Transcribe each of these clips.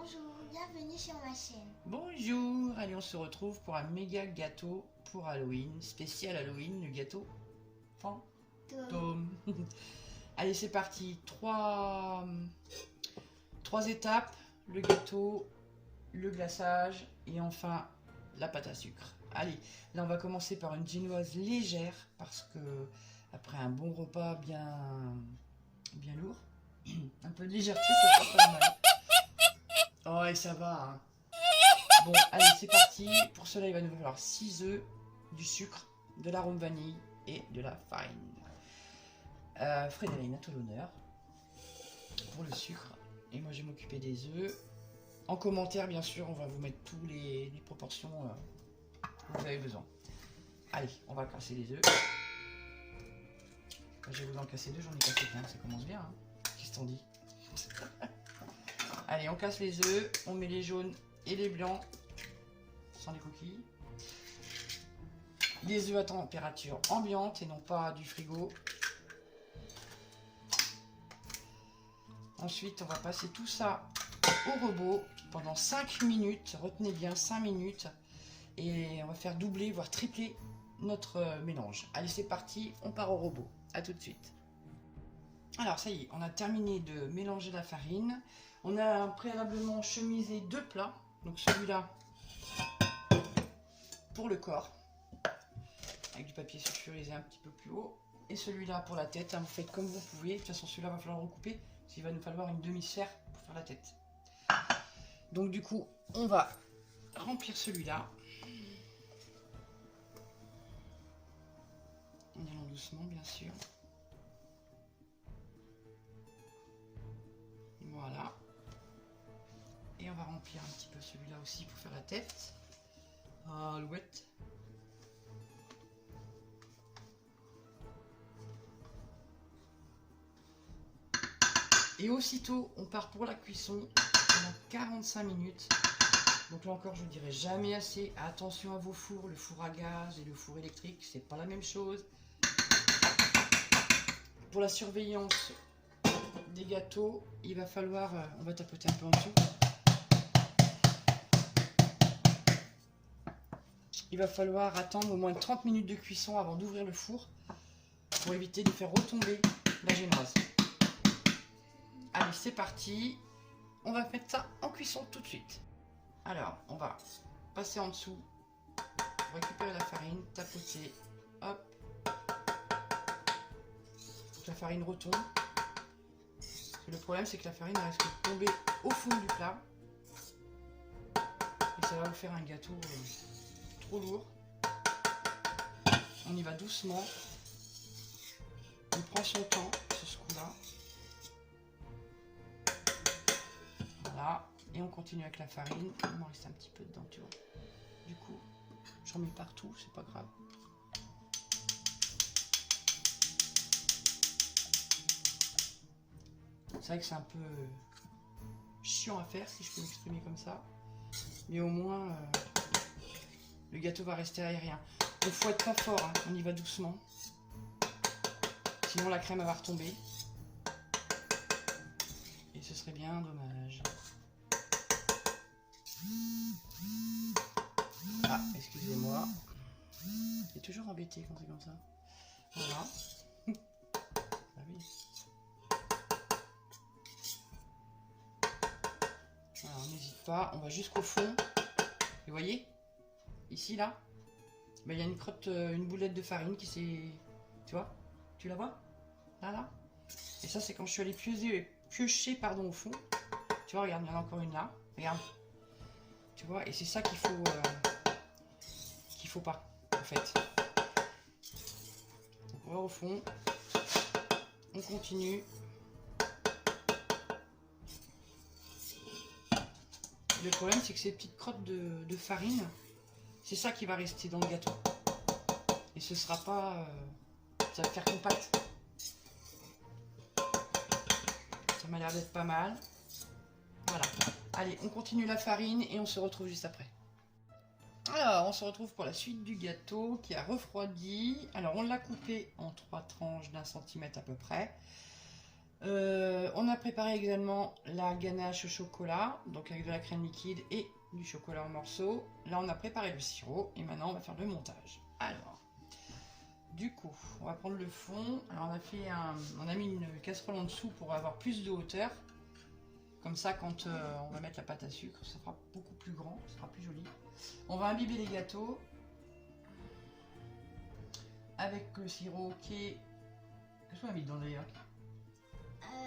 Bonjour, bienvenue sur ma chaîne. Bonjour, allez on se retrouve pour un méga gâteau pour Halloween, spécial Halloween, le gâteau fantôme. Allez c'est parti, trois étapes, le gâteau, le glaçage et enfin la pâte à sucre. Allez, là on va commencer par une génoise légère parce que après un bon repas bien lourd, un peu de légèreté ça fait pas de mal. Oh et ça va hein. Bon, allez, c'est parti. Pour cela, il va nous falloir 6 œufs, du sucre, de l'arôme vanille et de la farine. Frédérine, à tout l'honneur pour le sucre. Et moi, je vais m'occuper des œufs. En commentaire, bien sûr, on va vous mettre tous les proportions dont vous avez besoin. Allez, on va casser les œufs. Je vais vous en casser deux, j'en ai cassé plein, ça commence bien. Hein. Qu'est-ce que t'en dis? Allez, on casse les œufs, on met les jaunes et les blancs. Sans les coquilles. Des œufs à température ambiante et non pas du frigo. Ensuite, on va passer tout ça au robot pendant 5 minutes. Retenez bien 5 minutes. Et on va faire doubler, voire tripler notre mélange. Allez, c'est parti, on part au robot. A tout de suite. Alors, ça y est, on a terminé de mélanger la farine. On a préalablement chemisé deux plats. Donc celui-là pour le corps, avec du papier sulfurisé un petit peu plus haut. Et celui-là pour la tête, hein, vous faites comme vous pouvez. De toute façon, celui-là va falloir le recouper, parce qu'il va nous falloir une demi-sphère pour faire la tête. Donc du coup, on va remplir celui-là. En allant doucement, bien sûr. Voilà. Et on va remplir un petit peu celui-là aussi pour faire la tête. Alouette. Et aussitôt, on part pour la cuisson pendant 45 minutes. Donc là encore, je ne dirai jamais assez. Attention à vos fours, le four à gaz et le four électrique, c'est pas la même chose. Pour la surveillance des gâteaux, il va falloir, on va tapoter un peu en dessous. Il va falloir attendre au moins 30 minutes de cuisson avant d'ouvrir le four pour éviter de faire retomber la génoise. Allez, c'est parti. On va mettre ça en cuisson tout de suite. Alors, on va passer en dessous, récupérer la farine, tapoter, hop. La farine retombe. Le problème, c'est que la farine risque de tomber au fond du plat. Et ça va vous faire un gâteau trop lourd. On y va doucement. On prend son temps sur ce coup-là. Voilà. Et on continue avec la farine. Il m'en reste un petit peu dedans, tu vois. Du coup, j'en mets partout, c'est pas grave. C'est vrai que c'est un peu chiant à faire, si je peux m'exprimer comme ça. Mais au moins, le gâteau va rester aérien. Il faut être pas fort, hein. On y va doucement. Sinon la crème elle va retomber. Et ce serait bien dommage. Ah, excusez-moi. C'est toujours embêté quand c'est comme ça. Voilà. Ah oui. Alors, on n'hésite pas, on va jusqu'au fond. Et vous voyez, ici, là, ben, il y a une crotte, une boulette de farine qui s'est... Tu vois? Tu la vois? Là, là. Et ça, c'est quand je suis allée piocher au fond. Tu vois, regarde, il y en a encore une là. Regarde. Tu vois? Et c'est ça qu'il faut pas, en fait. Donc, on va au fond. On continue. Le problème, c'est que ces petites crottes de farine, c'est ça qui va rester dans le gâteau. Et ce sera pas... ça va faire compact. Ça m'a l'air d'être pas mal. Voilà. Allez, on continue la farine et on se retrouve juste après. Alors, on se retrouve pour la suite du gâteau qui a refroidi. Alors, on l'a coupé en 3 tranches d'1 centimètre à peu près. On a préparé également la ganache au chocolat, donc avec de la crème liquide et du chocolat en morceaux. Là, on a préparé le sirop et maintenant, on va faire le montage. Alors, du coup, on va prendre le fond. Alors, on a mis une casserole en dessous pour avoir plus de hauteur. Comme ça, quand on va mettre la pâte à sucre, ça sera beaucoup plus grand, ça sera plus joli. On va imbiber les gâteaux avec le sirop qui est... Qu'est-ce qu'on a mis dedans d'ailleurs?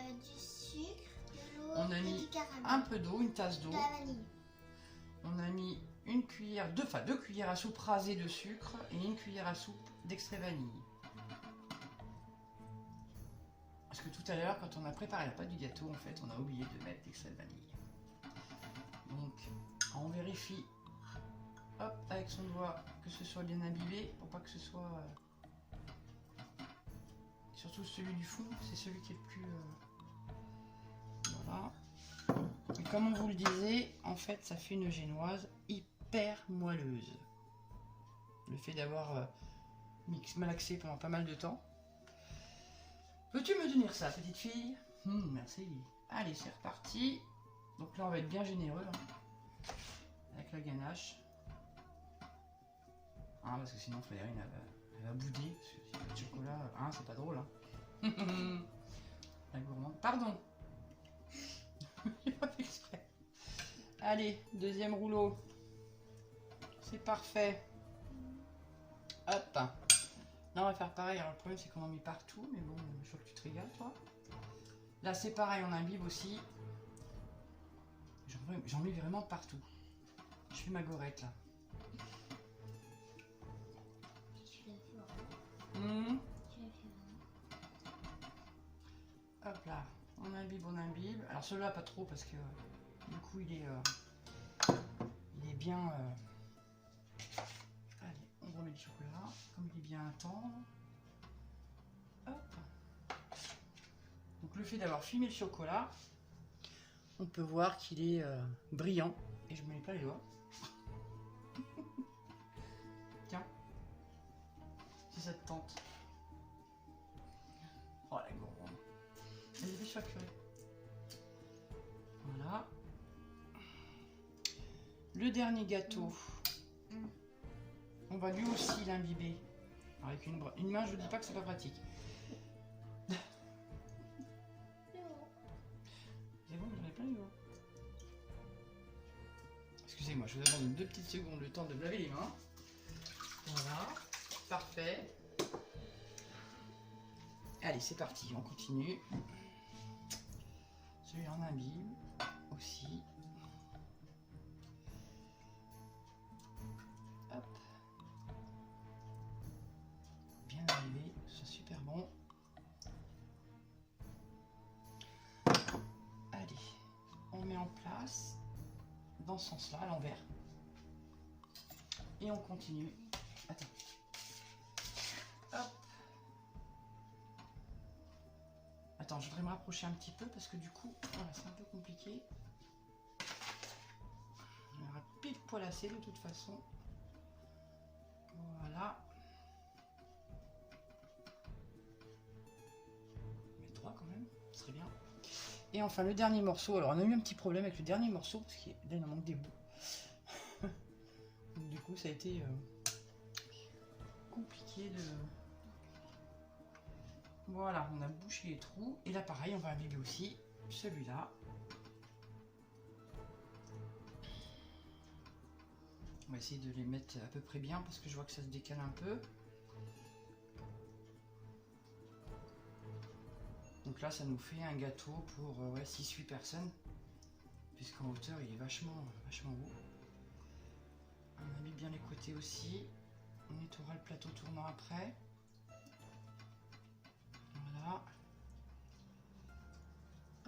Du sucre, de l'eau On a et mis du caramel. un peu d'eau, une tasse d'eau. De la vanille. On a mis une cuillère, deux cuillères à soupe rasées de sucre et une cuillère à soupe d'extrait vanille. Parce que tout à l'heure, quand on a préparé la pâte du gâteau, en fait, on a oublié de mettre l'extrait de vanille. Donc, on vérifie, hop, avec son doigt, que ce soit bien imbibé, pour pas que ce soit... Surtout celui du fond, c'est celui qui est le plus... Voilà. Et comme on vous le disait, en fait, ça fait une génoise hyper moelleuse. Le fait d'avoir malaxé pendant pas mal de temps. Peux-tu me tenir ça, petite fille? Merci. Allez, c'est reparti. Donc là, on va être bien généreux. Hein, avec la ganache. Ah, parce que sinon, Frédérine, elle va bouder. Parce que s'il n'y a pas de chocolat, hein, c'est pas drôle. Hein. La gourmande. Pardon. J'ai pas fait exprès. Allez, deuxième rouleau. C'est parfait. Hop. Là, on va faire pareil. Alors, le problème, c'est qu'on en met partout. Mais bon, je veux que tu te régales, toi. Là, c'est pareil. On imbibe aussi. J'en mets vraiment partout. Je fais ma gorette, là. Hop là. On imbibe, on imbibe. Alors, celui-là, pas trop, parce que du coup, il est bien... Allez, on remet du chocolat. Comme il est bien tendre. Hop. Donc le fait d'avoir fumé le chocolat, on peut voir qu'il est brillant. Et je ne me mets pas les doigts. Tiens. Si ça te tente. Oh la gourmande. Elle est déjà curée. Voilà. Le dernier gâteau. On va lui aussi l'imbiber. Avec une main, je ne dis pas que c'est pas pratique. C'est bon, j'en ai plein les doigts. Excusez-moi, je vous demande 2 petites secondes le temps de me laver les mains. Voilà, parfait. Allez, c'est parti, on continue. Celui-là en imbibe aussi. Hop. Bien imbibé, c'est super bon. Allez, on met en place dans ce sens-là, à l'envers. Et on continue. Attends. Hop. Attends, je voudrais me rapprocher un petit peu parce que du coup, voilà, c'est un peu compliqué. On aura pile poil assez de toute façon. Voilà. Mais 3 quand même, ce serait bien. Et enfin le dernier morceau. Alors on a eu un petit problème avec le dernier morceau parce qu'il là, il en manque des bouts. Donc, du coup ça a été compliqué de... Voilà, on a bouché les trous. Et là pareil, on va imbiber aussi celui-là. On va essayer de les mettre à peu près bien parce que je vois que ça se décale un peu. Donc là, ça nous fait un gâteau pour ouais, 6-8 personnes. Puisqu'en hauteur, il est vachement haut. On imbibe bien les côtés aussi. On nettoiera le plateau tournant après. Voilà.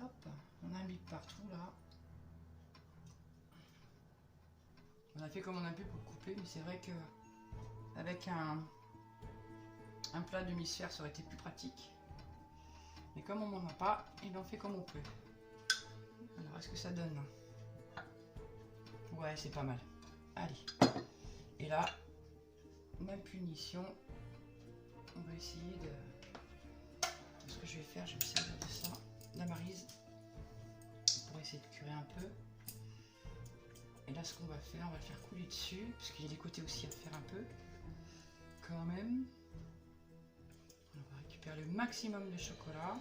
Hop, on imbibe partout là. On a fait comme on a pu pour couper, mais c'est vrai que avec un plat demi-sphère, ça aurait été plus pratique. Mais comme on n'en a pas, et bien on fait comme on peut. Alors, est-ce que ça donne? Ouais, c'est pas mal. Allez. Et là, même punition. On va essayer de... Ce que je vais faire, je vais me servir de ça. la maryse pour essayer de curer un peu. Et là, ce qu'on va faire, on va le faire couler dessus, parce qu'il y a des côtés aussi à faire un peu, quand même. On va récupérer le maximum de chocolat.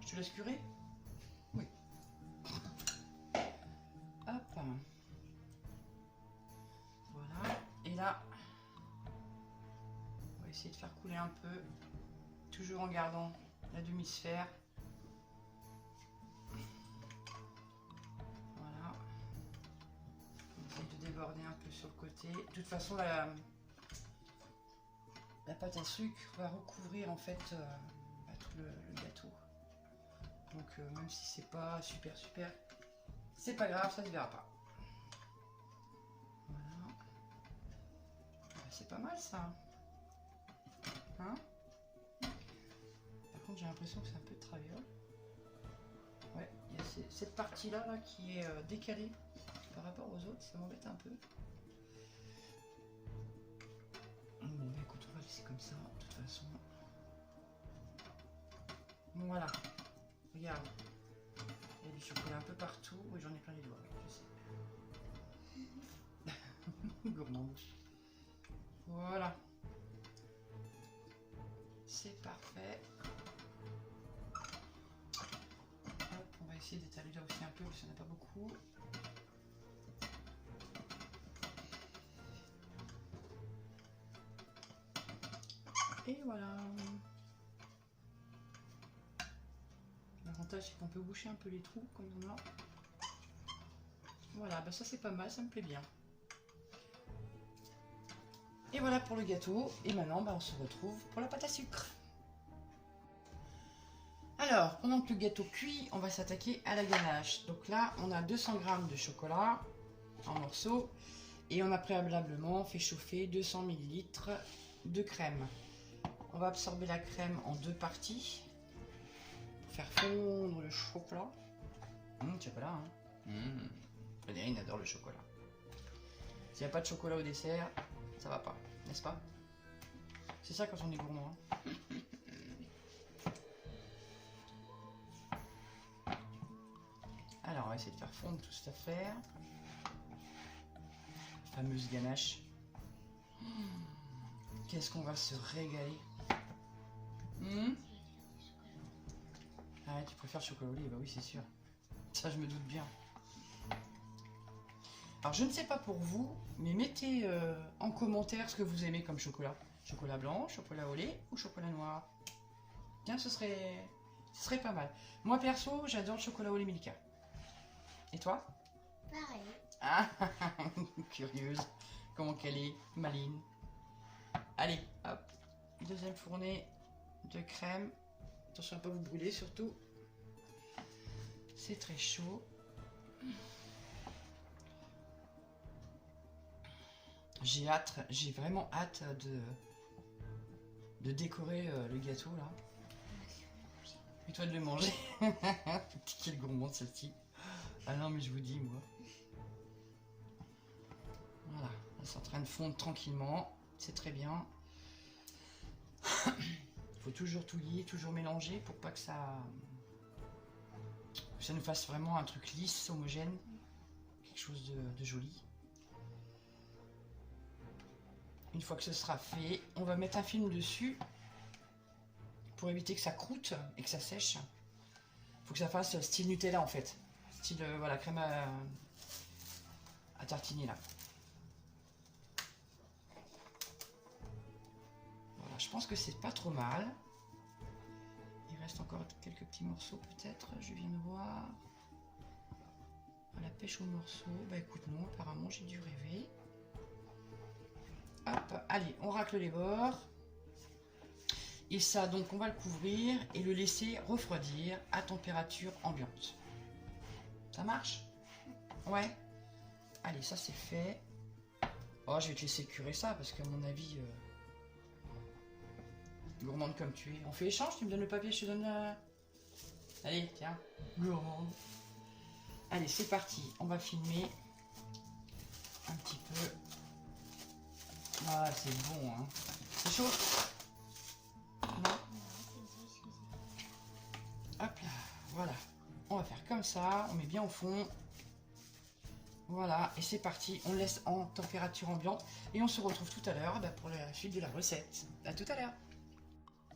Je te laisse curer? Oui. Hop. Voilà. Et là, on va essayer de faire couler un peu, toujours en gardant la demi-sphère. De déborder un peu sur le côté. De toute façon, la pâte à sucre va recouvrir en fait tout le gâteau. Donc même si c'est pas super, c'est pas grave, ça se verra pas. Voilà. C'est pas mal ça. Hein? Par contre, j'ai l'impression que c'est un peu de traviole. Ouais, il y a cette partie-là là, qui est décalée. Par rapport aux autres, ça m'embête un peu. Bon, bah écoute, on va laisser comme ça, de toute façon. Bon, voilà. Regarde. Il y a du chocolat un peu partout. Oui, j'en ai plein les doigts, je sais. Gourmande. Voilà. C'est parfait. Hop, on va essayer d'étaler là aussi un peu, parce qu'il n'y en a pas beaucoup. Et voilà. L'avantage c'est qu'on peut boucher un peu les trous comme il y en a. Voilà, bah ça c'est pas mal, ça me plaît bien. Et voilà pour le gâteau. Et maintenant bah, on se retrouve pour la pâte à sucre. Alors, pendant que le gâteau cuit, on va s'attaquer à la ganache. Donc là, on a 200 g de chocolat en morceaux. Et on a préalablement fait chauffer 200 ml de crème. On va absorber la crème en deux parties pour faire fondre le chocolat. Chocolat, hein. Frédérine adore le chocolat. S'il n'y a pas de chocolat au dessert, ça va pas, n'est-ce pas? C'est ça quand on est gourmand. Hein. Alors, on va essayer de faire fondre toute cette affaire. La fameuse ganache. Qu'est-ce qu'on va se régaler. Ah ouais, tu préfères le chocolat au lait? Bah oui, c'est sûr. Ça, je me doute bien. Alors, je ne sais pas pour vous, mais mettez en commentaire ce que vous aimez comme chocolat. Chocolat blanc, chocolat au lait ou chocolat noir. Tiens, ce serait pas mal. Moi, perso, j'adore le chocolat au lait Milka. Et toi? Pareil. Ah, curieuse. Comment qu'elle est maligne. Allez, hop. Deuxième fournée de crème. Attention à ne pas vous brûler surtout. C'est très chaud. J'ai vraiment hâte de décorer le gâteau là. Et toi de le manger. Quelle gourmande celle-ci. Ah non mais je vous dis moi. Voilà, c'est en train de fondre tranquillement. C'est très bien. Il faut toujours touiller, toujours mélanger pour pas que ça nous fasse vraiment un truc lisse, homogène. Quelque chose de joli. Une fois que ce sera fait, on va mettre un film dessus pour éviter que ça croûte et que ça sèche. Il faut que ça fasse style Nutella en fait. Style voilà, crème à tartiner là. Voilà, je pense que c'est pas trop mal. Il reste encore quelques petits morceaux peut-être, je viens de voir. À la pêche aux morceaux. Bah écoute non, apparemment j'ai dû rêver. Hop, allez, on racle les bords. Et ça, donc, on va le couvrir et le laisser refroidir à température ambiante. Ça marche? Ouais. Allez, ça c'est fait. Oh, je vais te laisser curer ça parce qu'à mon avis, gourmande comme tu es. On fait échange, tu me donnes le papier, je te donne la... Allez, tiens, gourmande. Allez, c'est parti. On va filmer un petit peu. Ah, c'est bon, hein. C'est chaud? Non? Hop là, voilà. On va faire comme ça, on met bien au fond. Voilà, et c'est parti. On laisse en température ambiante. Et on se retrouve tout à l'heure pour la suite de la recette. À tout à l'heure.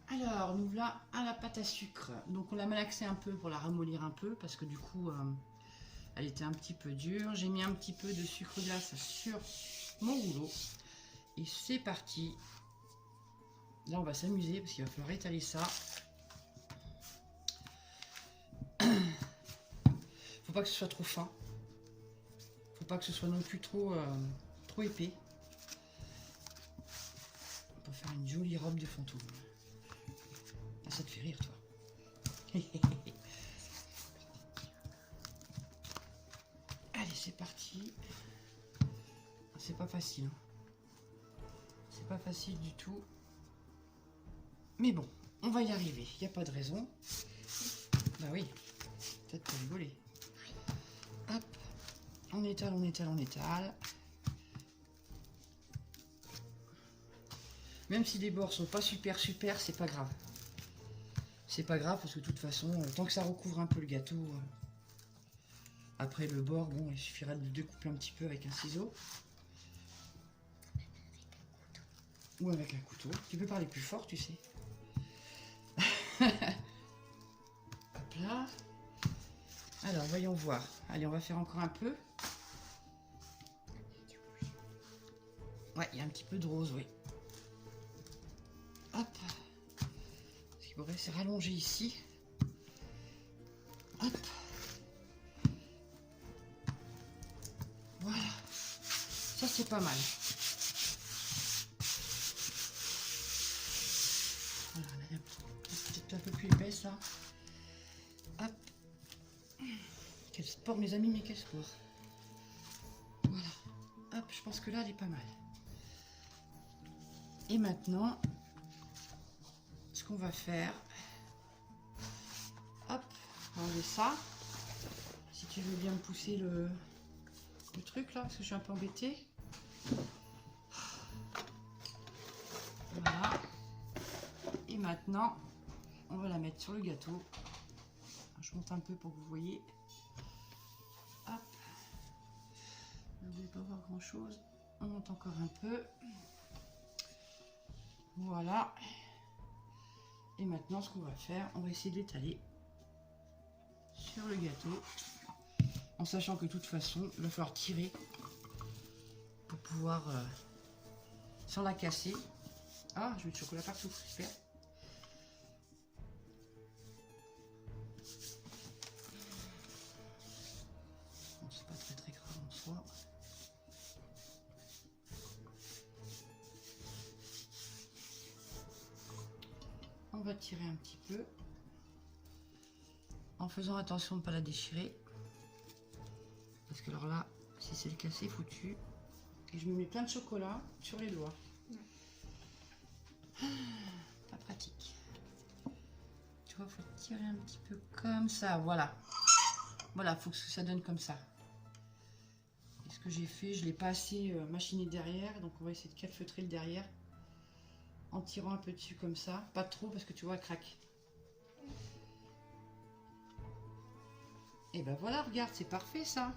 Alors, nous voilà à la pâte à sucre. Donc on l'a malaxée un peu pour la ramollir un peu, parce que du coup, elle était un petit peu dure. J'ai mis un petit peu de sucre glace sur mon rouleau. Et c'est parti. Là, on va s'amuser, parce qu'il va falloir étaler ça. Faut pas que ce soit trop fin. Faut pas que ce soit non plus trop épais. On va faire une jolie robe de fantôme. Ah, ça te fait rire, toi. Allez, c'est parti. C'est pas facile. Hein. C'est pas facile du tout. Mais bon, on va y arriver. Il n'y a pas de raison. Bah oui, peut-être pour rigoler. Hop, on étale, on étale, on étale. Même si les bords sont pas super, c'est pas grave. C'est pas grave parce que de toute façon, tant que ça recouvre un peu le gâteau, après le bord, bon, il suffira de le découper un petit peu avec un ciseau. Ou avec un couteau. Tu peux parler plus fort, tu sais. Hop là. Alors, voyons voir. Allez, on va faire encore un peu. Ouais, il y a un petit peu de rose, oui. Hop. Ce qui pourrait se rallonger ici. Hop. Voilà. Ça, c'est pas mal. Voilà, elle est peut-être un peu plus épaisse, là. Hop. Quel sport, mes amis, mais quel sport. Voilà. Hop, je pense que là, elle est pas mal. Et maintenant, ce qu'on va faire, hop, on va enlever ça. Si tu veux bien me pousser le truc là, parce que je suis un peu embêtée. Voilà. Et maintenant, on va la mettre sur le gâteau. Je monte un peu pour que vous voyez. Hop. Vous n'allez pas voir grand chose. On monte encore un peu. Voilà. Et maintenant, ce qu'on va faire, on va essayer d'étaler sur le gâteau. En sachant que de toute façon, il va falloir tirer pour pouvoir, sans la casser. Ah, je mets du chocolat partout, super. Bon, c'est pas très grave en soi. On va tirer un petit peu en faisant attention de ne pas la déchirer, parce que alors là, si c'est le cassé, foutu. Et je me mets plein de chocolat sur les doigts. Pas pratique. Tu vois, faut tirer un petit peu comme ça, voilà. Voilà, faut que ça donne comme ça. Et ce que j'ai fait, je l'ai pas assez machiné derrière, donc on va essayer de calfeutrer le derrière en tirant un peu dessus comme ça, pas trop parce que tu vois, elle craque. Et ben voilà, regarde, c'est parfait ça.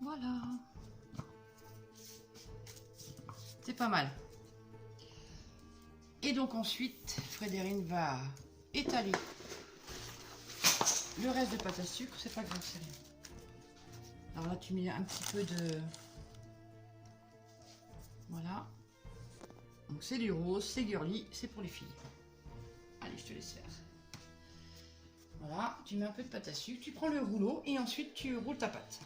Voilà. C'est pas mal. Et donc ensuite, Frédérine va étaler le reste de pâte à sucre. C'est pas grave, c'est rien. Alors là, tu mets un petit peu de... Voilà. Donc c'est du rose, c'est girly, c'est pour les filles. Allez, je te laisse faire. Voilà, tu mets un peu de pâte à sucre, tu prends le rouleau et ensuite tu roules ta pâte.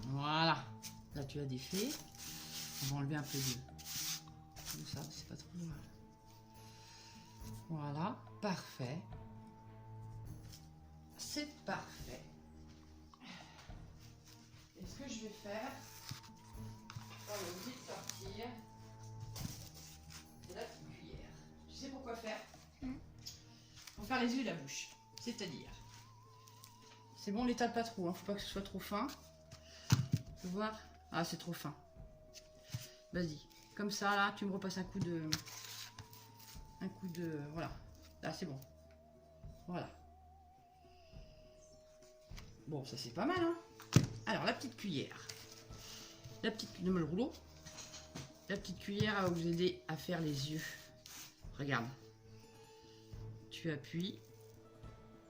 Voilà. Là, tu l'as défait. On va enlever un peu de... Comme ça, c'est pas trop mal. Voilà, parfait. C'est parfait. Et ce que je vais faire, on va vite sortir. C'est la petite cuillère. Tu sais pourquoi faire? Pour faire les yeux et la bouche. C'est-à-dire, c'est bon, on l'étale pas trop, hein. Faut pas que ce soit trop fin. Tu vois? Ah, c'est trop fin. Vas-y, comme ça là, tu me repasses un coup de de... Voilà. Là, c'est bon. Voilà. Bon, ça c'est pas mal, hein. Alors, la petite cuillère. La petite... Non, mais le rouleau. La petite cuillère va vous aider à faire les yeux. Regarde. Tu appuies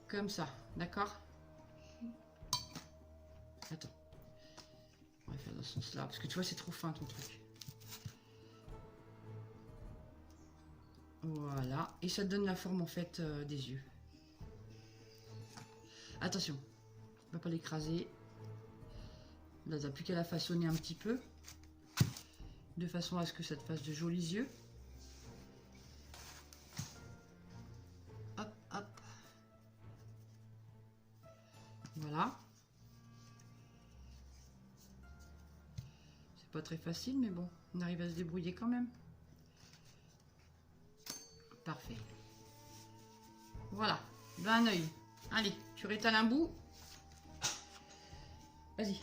comme ça, d'accord? Attends. On va faire dans ce sens-là, parce que tu vois, c'est trop fin ton truc. Voilà. Et ça te donne la forme, en fait, des yeux. Attention. On ne va pas l'écraser. Là, tu n'as plus qu'à la façonner un petit peu. De façon à ce que ça te fasse de jolis yeux. Hop, hop. Voilà. C'est pas très facile, mais bon, on arrive à se débrouiller quand même. Parfait. Voilà, ben un œil. Allez, tu rétales un bout. Vas-y.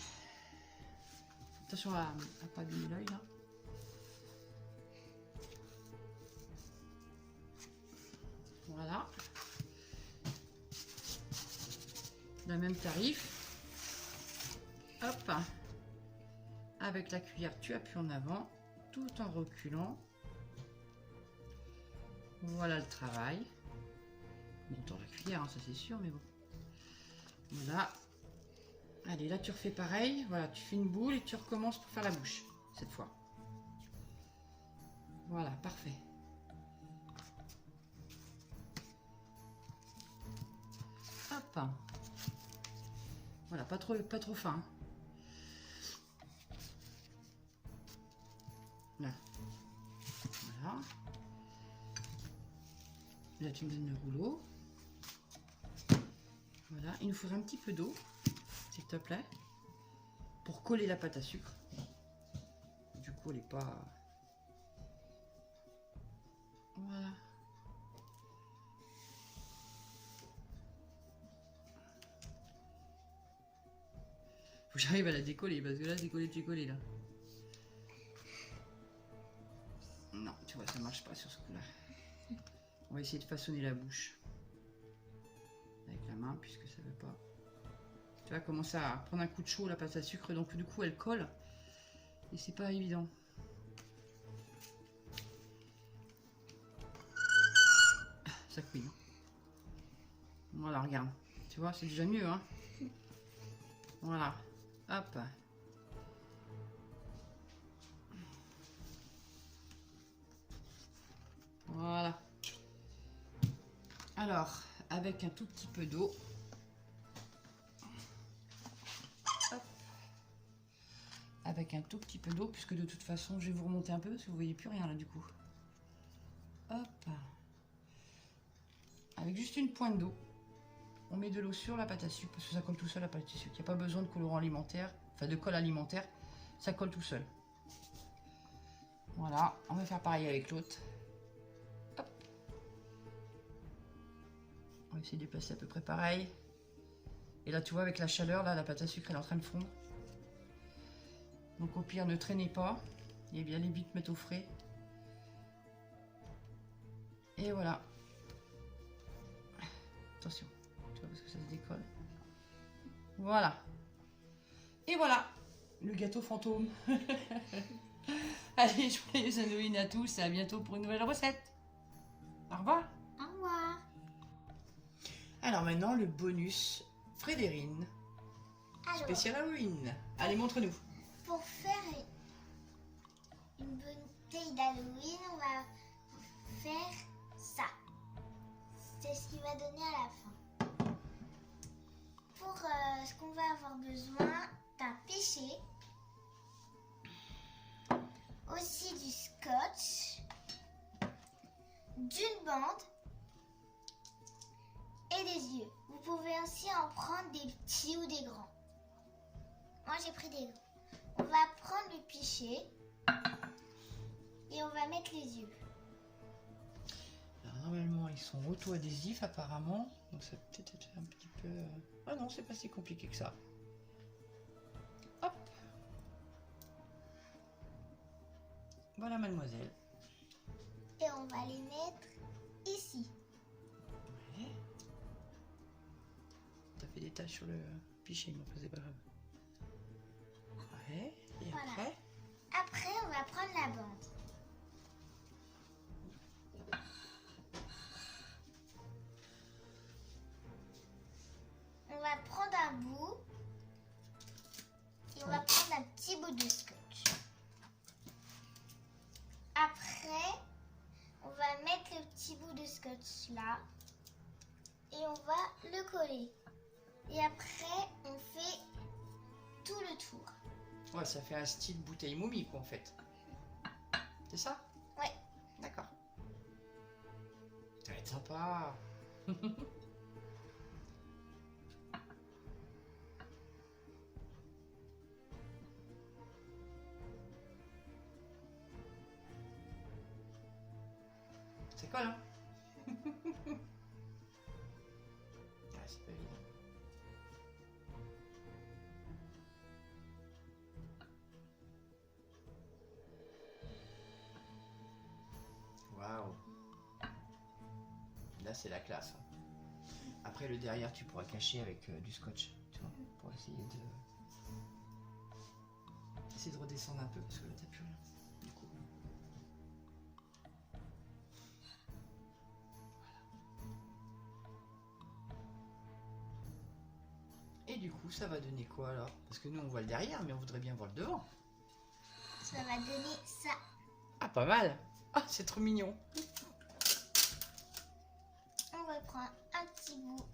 Attention à pas abîmer l'œil là. Voilà. Le même tarif. Hop. Avec la cuillère, tu appuies en avant tout en reculant. Voilà le travail. Bon, dans la cuillère, hein, ça c'est sûr, mais bon. Voilà. Allez, là tu refais pareil. Voilà, tu fais une boule et tu recommences pour faire la bouche, cette fois. Voilà, parfait. Hop. Voilà, pas trop fin. Là. Voilà. Là, tu me donnes le rouleau. Voilà, il nous faudrait un petit peu d'eau, s'il te plaît, pour coller la pâte à sucre. Du coup, elle n'est pas... Voilà. Faut que j'arrive à la décoller, parce que là, c'est collé, là. Non, tu vois, ça marche pas sur ce coup-là. On va essayer de façonner la bouche. Avec la main, puisque ça veut pas... Tu vas commencer à prendre un coup de chaud, la pâte à sucre, donc du coup, elle colle. Et c'est pas évident. Ça couine. Voilà, regarde. Tu vois, c'est déjà mieux, hein. Voilà. Hop. Voilà. Alors, avec un tout petit peu d'eau. Avec un tout petit peu d'eau, puisque de toute façon, je vais vous remonter un peu, parce que vous voyez plus rien là du coup. Hop. Avec juste une pointe d'eau. On met de l'eau sur la pâte à sucre, parce que ça colle tout seul la pâte à sucre. Il n'y a pas besoin de colorant alimentaire, enfin de colle alimentaire. Ça colle tout seul. Voilà, on va faire pareil avec l'autre. Hop. On va essayer de placer à peu près pareil. Et là, tu vois, avec la chaleur, là, la pâte à sucre, elle est en train de fondre. Donc au pire, ne traînez pas. Et bien, les vite mettre au frais. Et voilà. Attention, tu vois, parce que ça se décolle. Voilà. Et voilà, le gâteau fantôme. Allez, joyeux Halloween à tous et à bientôt pour une nouvelle recette. Au revoir. Au revoir. Alors maintenant, le bonus Frédérine. Alors, Spécial Halloween. Allez, montre-nous. pour faire une bouteille d'Halloween, on va faire ça. C'est ce qui va donner à la fin. Pour ce qu'on va avoir besoin d'un pichet, aussi du scotch, d'une bande et des yeux. Vous pouvez aussi en prendre des petits ou des grands. Moi j'ai pris des grands. On va prendre le pichet et on va mettre les yeux. Alors, normalement, ils sont auto-adhésifs apparemment. Donc ça peut être un petit peu... Ah non, c'est pas si compliqué que ça. Hop. Voilà mademoiselle. Et on va les mettre ici. des taches sur le pichet, mais enfin, c'est pas grave. Ouais, et Voilà. après? Après, on va prendre la bande. On va prendre un bout et on va prendre un petit bout de scotch. Après, on va mettre le petit bout de scotch là et on va le coller. Et après, on fait tout le tour. Ouais, ça fait un style bouteille momie, quoi, en fait. C'est ça? Ouais. D'accord. Ça va être sympa. C'est quoi, là? Ah, c'est pas évident. Waouh. Là, c'est la classe. Après, le derrière, tu pourras cacher avec du scotch, tu vois, pour essayer de redescendre un peu, parce que là, t'as plus rien. Du coup. Et du coup, ça va donner quoi alors? Parce que nous, on voit le derrière, mais on voudrait bien voir le devant. Ça va donner ça. Ah, pas mal. Ah, c'est trop mignon. On va prendre un petit bout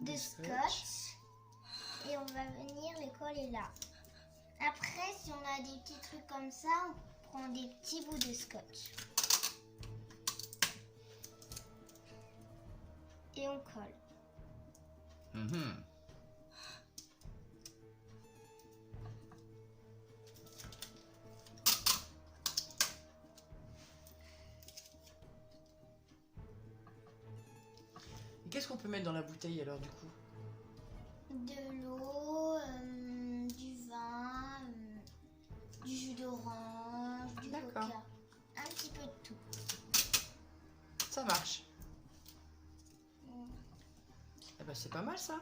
de scotch et on va venir le coller là. Après, si on a des petits trucs comme ça, on prend des petits bouts de scotch. Et on colle. Mhm. Qu'est-ce qu'on peut mettre dans la bouteille alors du coup? De l'eau, du vin, du jus d'orange, du D'accord. coca. Un petit peu de tout. Ça marche. Eh ben, c'est pas mal ça.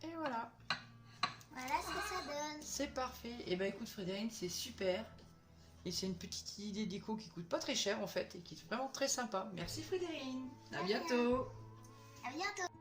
Et voilà. Voilà ce que ça donne. C'est parfait. Et ben écoute Frédéric, c'est super. Et c'est une petite idée déco qui coûte pas très cher en fait et qui est vraiment très sympa. Merci Frédéric. À bientôt. À bientôt.